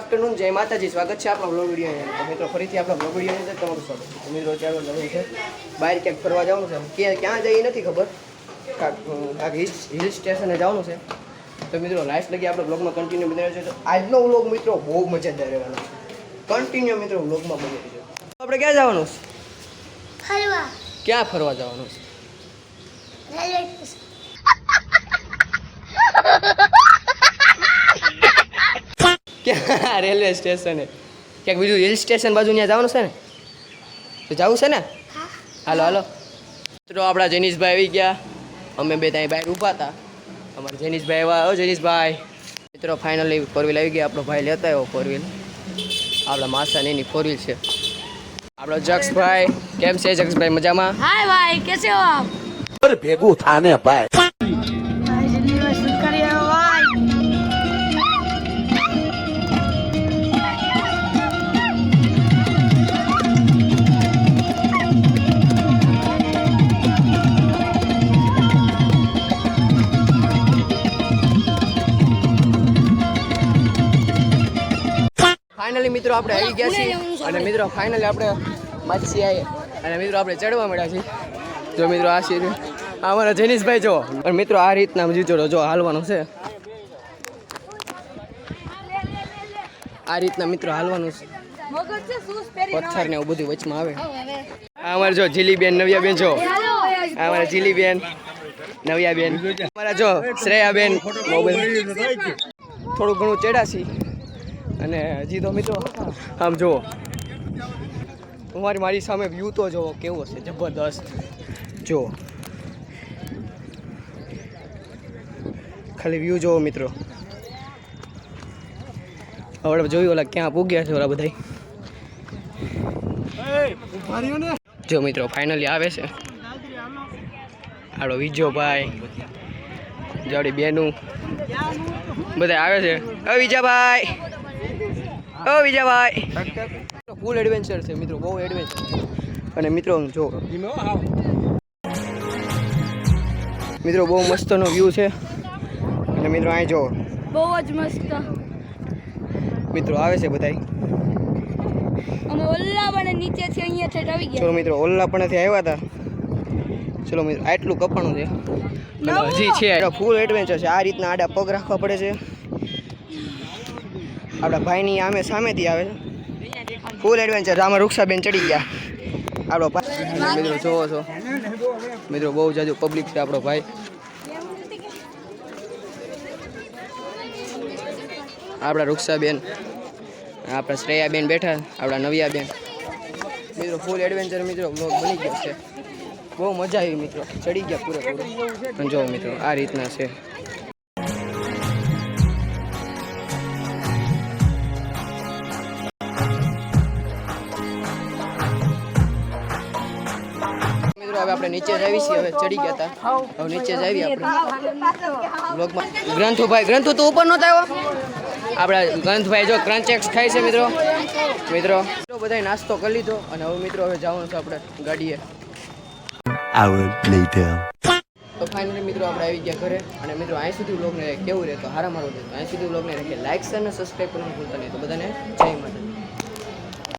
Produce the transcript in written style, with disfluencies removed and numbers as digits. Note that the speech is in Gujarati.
આફ્ટરનૂન જય માતાજી સ્વાગત છે આપણા બ્લોગ વિડીયો તો મિત્રો ફરીથી આપણા બ્લોગ વિડીયોની અંદર તમારું સ્વાગત છે મિત્રો ચાલો નવું છે બહાર ક્યાંક ફરવા જવાનું છે ક્યાં જઈએ નથી ખબર કાંક હિલ સ્ટેશને જવાનું છે તો મિત્રો લાસ્ટ લગી આપણે બ્લોગમાં કન્ટિન્યુ બની રહ્યો છે તો આજનો વ્લોગ મિત્રો બહુ મજાદાર રહેવાનો છે કન્ટિન્યુ મિત્રો વ્લોગમાં બની રહ્યો છે આપણે ક્યાં જવાનું છે ફરવા ક્યાં ફરવા જવાનું છે ક્યાં રેલવે સ્ટેશને ક્યાંક બીજું હિલ સ્ટેશન બાજુ ત્યાં જવાનું છે ને તો જવું છે ને હાલો હાલો મિત્રો આપણા જેનીશભાઈ આવી ગયા અમે બે ત્યાં બહાર ઊભા હતા અમારા જેનીશભાઈ આવ્યા જેનીશભાઈ મિત્રો ફાઇનલી ફોર વ્હીલ આવી ગયા આપણો ભાઈ લેતા આવ્યો ફોર વ્હીલ આપણા માસાની એની ફોર વ્હીલ છે આપણો જક્ષભાઈ કેમ છે જક્ષભાઈ મજામાં हाय भाई कैसे हो आप ભેગું થાને ભાઈ भाई जल्दी में शूट करिए भाई ફાઇનલી મિત્રો આપણે આવી ગયા છીએ અને મિત્રો ફાઇનલી આપણે માછી આવી અને મિત્રો આપણે ચડવા મળ્યા છીએ જો મિત્રો આ છે અમારા જેનીશભાઈ જો અને મિત્રો આ રીતના જીચોડો જો હાલવાનું છે આ રીતના મિત્રો હાલવાનું છે પથ્થર ને એવું બધું વચમાં આવે આ અમારે જો જીલીબેન નવ્યાબેન જો આ અમારા જીલીબેન નવ્યાબેન અમારા જો શ્રેયાબેન થોડું ઘણું ચડાશી અને હજી તો મિત્રો આમ જુઓ મારી સામે વ્યૂ તો જુઓ કેવો છે જબરદસ્ત જુઓ ખાલી વ્યૂ જુઓ મિત્રો હવે જોયું ઓલા ક્યાં પૂગ્યા છે ઓલા બધા જો મિત્રો ફાઇનલી આવે છે આડો વિજયભાઈ જોડી બેનું બધા આવે છે વિજયભાઈ ઓ વિજયભાઈ ફૂલ એડવેન્ચર છે મિત્રો બહુ એડવેન્ચર અને મિત્રો જો મિત્રો બહુ મસ્તનો વ્યૂ છે અને મિત્રો અહીં જો બહુ જ મસ્ત મિત્રો આવે છે બધા અમે ઓલ્લા પણ નીચેથી અહીંયા થી આવી ગયા ચલો મિત્રો ઓલ્લા પણથી આવ્યા હતા ચલો મિત્રો આટલું કપાણું છે અને હજી છે ફૂલ એડવેન્ચર છે આ રીતના આડા પગ રાખવા પડે છે આપણા ભાઈની આમે સામેથી આવે છે ફૂલ એડવેન્ચર આમાં રૂક્ષાબેન ચડી ગયા આપણો ભાઈ મિત્રો જોવો છો મિત્રો બહુ જાજુ પબ્લિક છે આપણો ભાઈ આપણા રૂક્ષાબેન આપણા શ્રેયાબેન બેઠા આપણા નવ્યાબેન મિત્રો ફૂલ એડવેન્ચર મિત્રો બ્લોગ બની ગયો છે બહુ મજા આવી મિત્રો ચડી ગયા પૂરેપૂરો અને જો મિત્રો આ રીતના છે મિત્રો હવે આપણે નીચે જ આવી છીએ હવે ચડી ગયા હતા હવે નીચે જ આવી આપણે બ્લોગમાં ગ્રંથુ તો ઉપર નહોતા આવ્યો આપણા ગ્રંથભાઈ જો ક્રંચેક્સ ખાય છે મિત્રો બધાય નાસ્તો કરી લીધો અને હવે મિત્રો હવે જવાનું છે આપણે ગાડીએ તો ફાઇનલી મિત્રો આપણે આવી ગયા ઘરે અને મિત્રો અહીં સુધી વ્લોગને કેવું રહે તો હારા મારો દે અહીં સુધી વ્લોગને રાખીએ લાઈક શેર અને સબસ્ક્રાઈબ કરવાનું ભૂલતા નહીં તો બધાને જય માતા